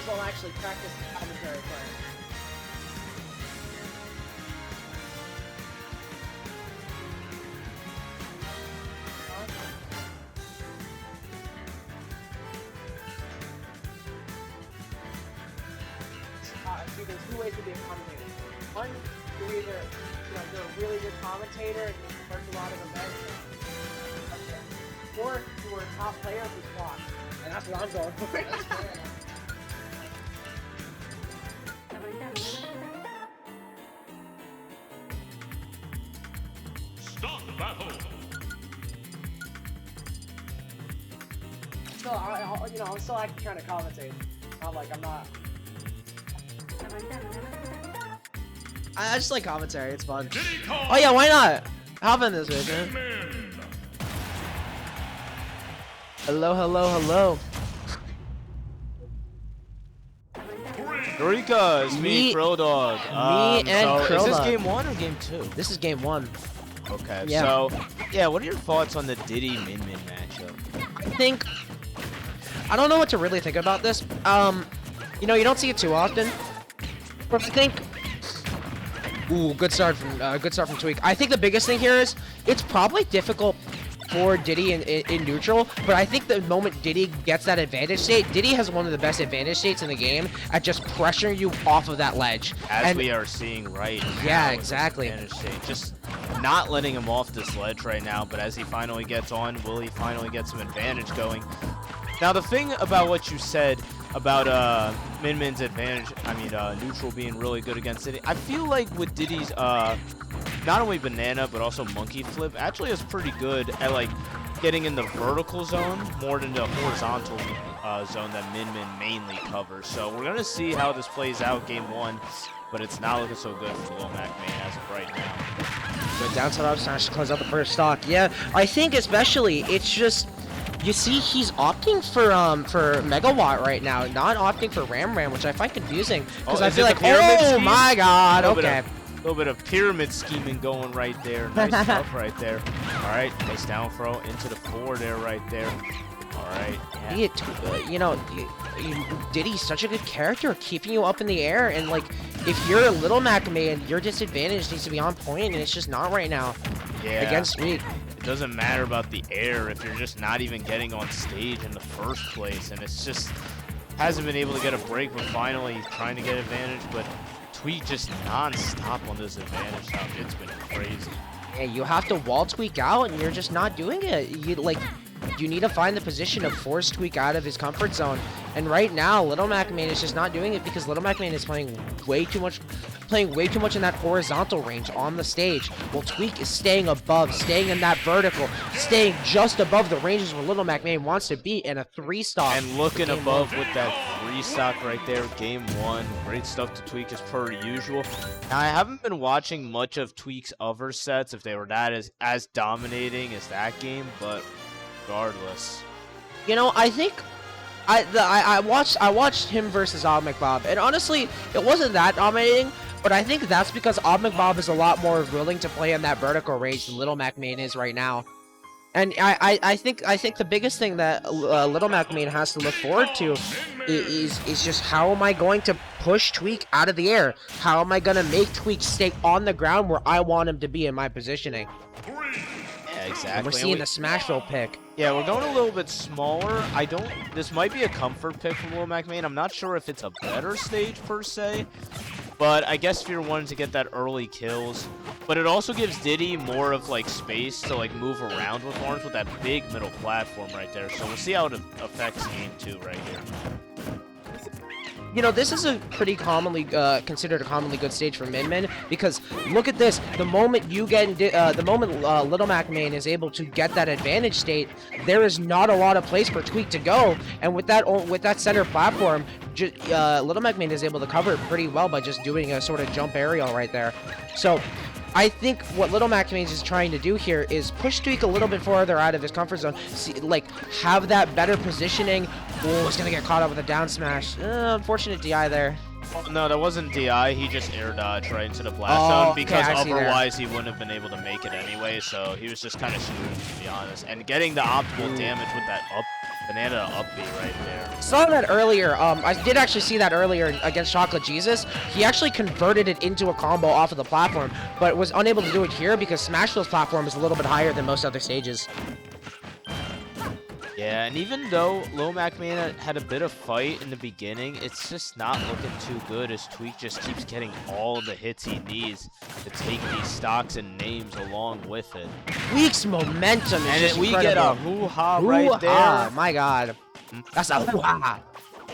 just won't actually practice the commentary playing. See, there's two ways to be a commentator. One, you're either, you're a really good commentator and you work a lot of events, or you were a top player who's watched, and that's what I'm going for. Stop the battle. Still, I'm still actually trying to commentate. I'm not. I just like commentary, it's fun. Oh yeah, why not? Hop in this way, man. Hello, hello, hello. Eureka, it's me, Crow Dog. Me and Crow Is this Dog. game 1 or game 2? This is game 1. Okay, Yeah. so, yeah, what are your thoughts on the Diddy Min Min matchup? I don't know what to really think about this. You don't see it too often. But I think, ooh, good start from Tweek. I think the biggest thing here is it's probably difficult for Diddy in neutral, but I think the moment Diddy gets that advantage state, Diddy has one of the best advantage states in the game at just pressuring you off of that ledge. As we are seeing right now. Yeah, exactly. Advantage state. Just not letting him off this ledge right now, but as he finally gets on, will he finally get some advantage going? Now, the thing about what you said about Min Min's advantage, neutral being really good against Diddy, I feel like with Diddy's not only banana but also monkey flip actually is pretty good at like getting in the vertical zone more than the horizontal zone that Min Min mainly covers. So we're gonna see how this plays out game 1, but it's not looking so good for LittleMacMain as of right now. Good down to up smash to close out the first stock. Yeah, I think especially it's just. You see, he's opting for Megawatt right now, not opting for Ram, which I find confusing because I feel like, oh my god, okay. A little bit of pyramid scheming going right there. Nice stuff right there. All right, nice down throw into the 4 there, right there. All right. Yeah. Diddy's such a good character, keeping you up in the air, and like, if you're a LittleMacMain, your disadvantage needs to be on point, and it's just not right now. Yeah. Against Tweek. It doesn't matter about the air if you're just not even getting on stage in the first place, and it's just hasn't been able to get a break, but finally trying to get advantage, but Tweek just non-stop on this advantage stuff. It's been crazy. Yeah, you have to wall Tweek out, and you're just not doing it. You need to find the position to force Tweek out of his comfort zone. And right now, LittleMacMain is just not doing it because LittleMacMain is playing way too much in that horizontal range on the stage, while Tweek is staying above, staying in that vertical, staying just above the ranges where LittleMacMain wants to be in a 3-stock. And looking above with that 3-stock right there, game 1. Great stuff to Tweek as per usual. Now, I haven't been watching much of Tweek's other sets if they were that as dominating as that game, but regardless. I think I watched him versus OddMcBob, and honestly, it wasn't that dominating. But I think that's because OddMcBob is a lot more willing to play in that vertical range than LittleMacMain is right now. And I think the biggest thing that LittleMacMain has to look forward to is just how am I going to push Tweek out of the air? How am I going to make Tweek stay on the ground where I want him to be in my positioning? Yeah, exactly. And we're seeing the Smashville pick. Yeah, we're going a little bit smaller. This might be a comfort pick from LittleMacMain. I'm not sure if it's a better stage per se. But I guess if you're wanting to get that early kills, but it also gives Diddy more of like space to like move around with arms with that big middle platform right there. So we'll see how it affects game 2 right here. This is a pretty commonly considered a commonly good stage for Min Min because look at this. The moment LittleMacMain is able to get that advantage state, there is not a lot of place for Tweek to go, and with that center platform, LittleMacMain is able to cover it pretty well by just doing a sort of jump aerial right there. So I think what LittleMacMain is trying to do here is push Tweek a little bit farther out of his comfort zone. See, have that better positioning. Oh, he's gonna get caught up with a down smash. Unfortunate DI there. No, that wasn't DI. He just air dodged right into the blast zone because otherwise he wouldn't have been able to make it anyway. So he was just kind of screwed, to be honest. And getting the optimal damage with that up Banana up B right there. Saw that earlier. I did actually see that earlier against Chocolate Jesus. He actually converted it into a combo off of the platform, but was unable to do it here because Smashville's platform is a little bit higher than most other stages. Yeah, and even though LittleMacMain had a bit of fight in the beginning, it's just not looking too good as Tweek just keeps getting all the hits he needs to take these stocks and names along with it. Tweek's momentum is And just we incredible. get a hoo-ha right there. My God. That's a hoo-ha.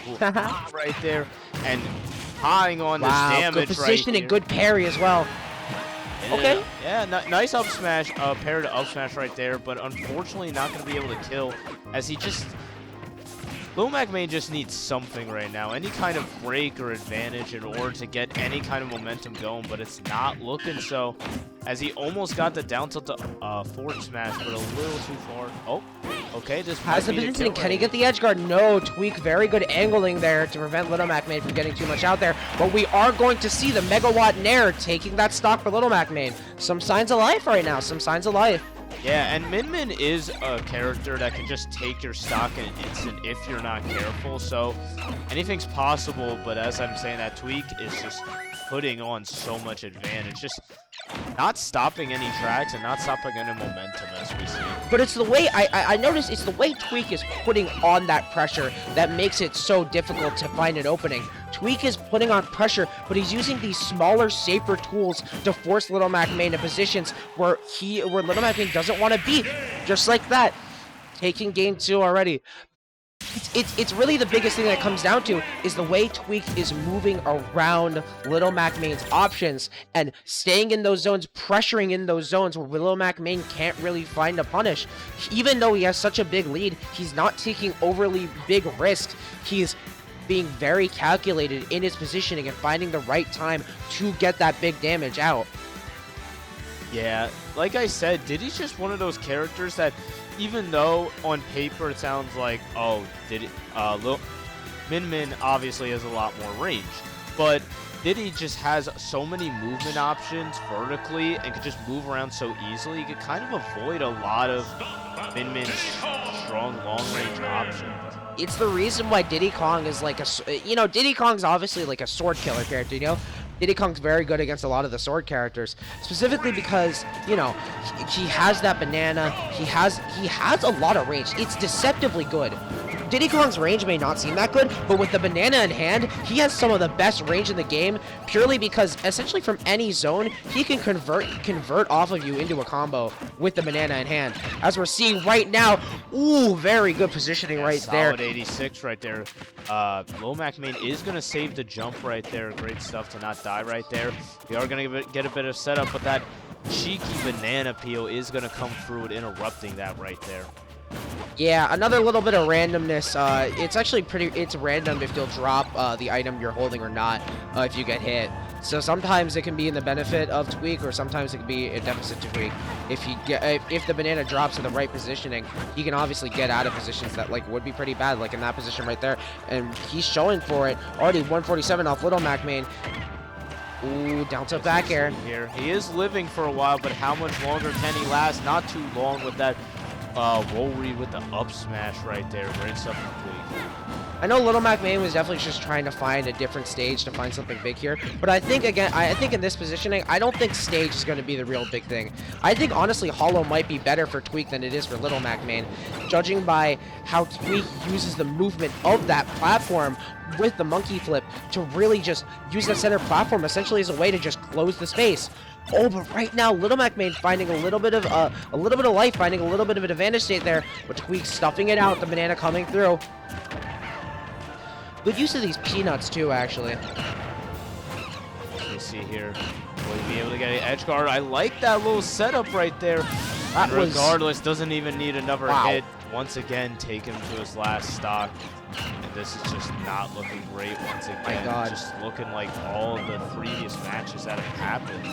Hoo-ha right there. And high on this Wow, damage good position right and good parry as well. Okay. Yeah, nice up smash, pair to up smash right there, but unfortunately not going to be able to kill as he just... LittleMacMain just needs something right now, any kind of break or advantage in order to get any kind of momentum going, but it's not looking so, as he almost got the down tilt to forward smash, but a little too far. Oh, okay, this Has the positioning. Can he get the edge guard? No, Tweek, very good angling there to prevent LittleMacMain from getting too much out there, but we are going to see the Megawatt Nair taking that stock for LittleMacMain. Some signs of life right now, some signs of life. Yeah, and Min is a character that can just take your stock in an instant if you're not careful, so anything's possible, but as I'm saying, that Tweek is just putting on so much advantage, just not stopping any tracks and not stopping any momentum as we see. But it's the way, I noticed it's the way Tweek is putting on that pressure that makes it so difficult to find an opening. Tweek is putting on pressure, but he's using these smaller, safer tools to force LittleMacMain to positions where LittleMacMain doesn't want to be. Just like that. Taking game 2 already. It's really the biggest thing that it comes down to is the way Tweek is moving around LittleMacMain's options and staying in those zones, pressuring in those zones where LittleMacMain can't really find a punish. Even though he has such a big lead, he's not taking overly big risks. He's being very calculated in his positioning and finding the right time to get that big damage out. Yeah, like I said, Diddy's just one of those characters that even though on paper it sounds like, oh, Min obviously has a lot more range, but Diddy just has so many movement options vertically and could just move around so easily. You could kind of avoid a lot of Min's strong long-range options. It's the reason why Diddy Kong is like a, Diddy Kong's obviously like a sword killer character, Diddy Kong's very good against a lot of the sword characters, specifically because, he has that banana, he has a lot of range. It's deceptively good. Diddy Kong's range may not seem that good, but with the banana in hand, he has some of the best range in the game, purely because essentially from any zone, he can convert off of you into a combo with the banana in hand. As we're seeing right now, ooh, very good positioning right there. Solid 86 right there. LittleMacMain is going to save the jump right there. Great stuff to not die right there. We are going to get a bit of setup, but that cheeky banana peel is going to come through it, interrupting that right there. Yeah, another little bit of randomness. It's actually it's random if you'll drop the item you're holding or not if you get hit. So sometimes it can be in the benefit of Tweek, or sometimes it can be a deficit to Tweek. If the banana drops in the right positioning, he can obviously get out of positions that would be pretty bad, like in that position right there. And he's showing for it. Already 147 off LittleMacMain. Ooh, down to back air. Here, he is living for a while, but how much longer can he last? Not too long with that roll read with the up smash right there. Great stuff from Tweek. I know LittleMacMain was definitely just trying to find a different stage to find something big here, but I think in this positioning, I don't think stage is going to be the real big thing. I think honestly Hollow might be better for Tweek than it is for LittleMacMain, judging by how Tweek uses the movement of that platform with the monkey flip to really just use the center platform essentially as a way to just close the space. Oh, but right now, LittleMacMain finding a little bit of life, finding a little bit of an advantage state there, but Tweek stuffing it out, the banana coming through. Good use of these peanuts too, actually. Let me see here. Will he be able to get an edge guard? I like that little setup right there. That was... Regardless, doesn't even need another Wow. hit. Once again, taking him to his last stock. And this is just not looking great once again. My God. Just looking like all the previous matches that have happened.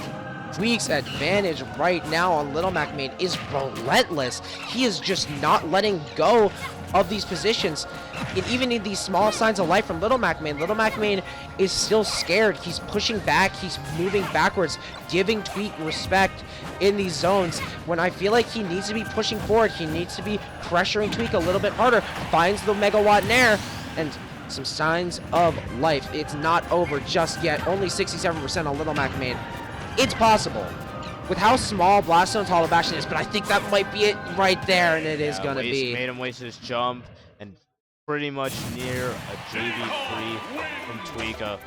Tweek's advantage right now on LittleMacMain is relentless. He is just not letting go of these positions, and even in these small signs of life from LittleMacMain. LittleMacMain is still scared. He's pushing back. He's moving backwards, giving Tweek respect in these zones when I feel like he needs to be pushing forward. He needs to be pressuring Tweek a little bit harder. Finds the megawatt nair, and some signs of life. It's not over just yet. Only 67% on LittleMacMain. It's possible with how small Blaststone's Hall of Action is, but I think that might be it right there, and it is going to be. Made him waste his jump, and pretty much near a JV3 from Tweek. A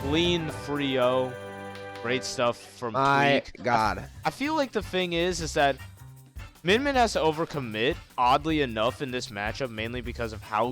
clean 3-0. Great stuff from My Tweek. God. I feel like the thing is that Min has to overcommit, oddly enough, in this matchup, mainly because of how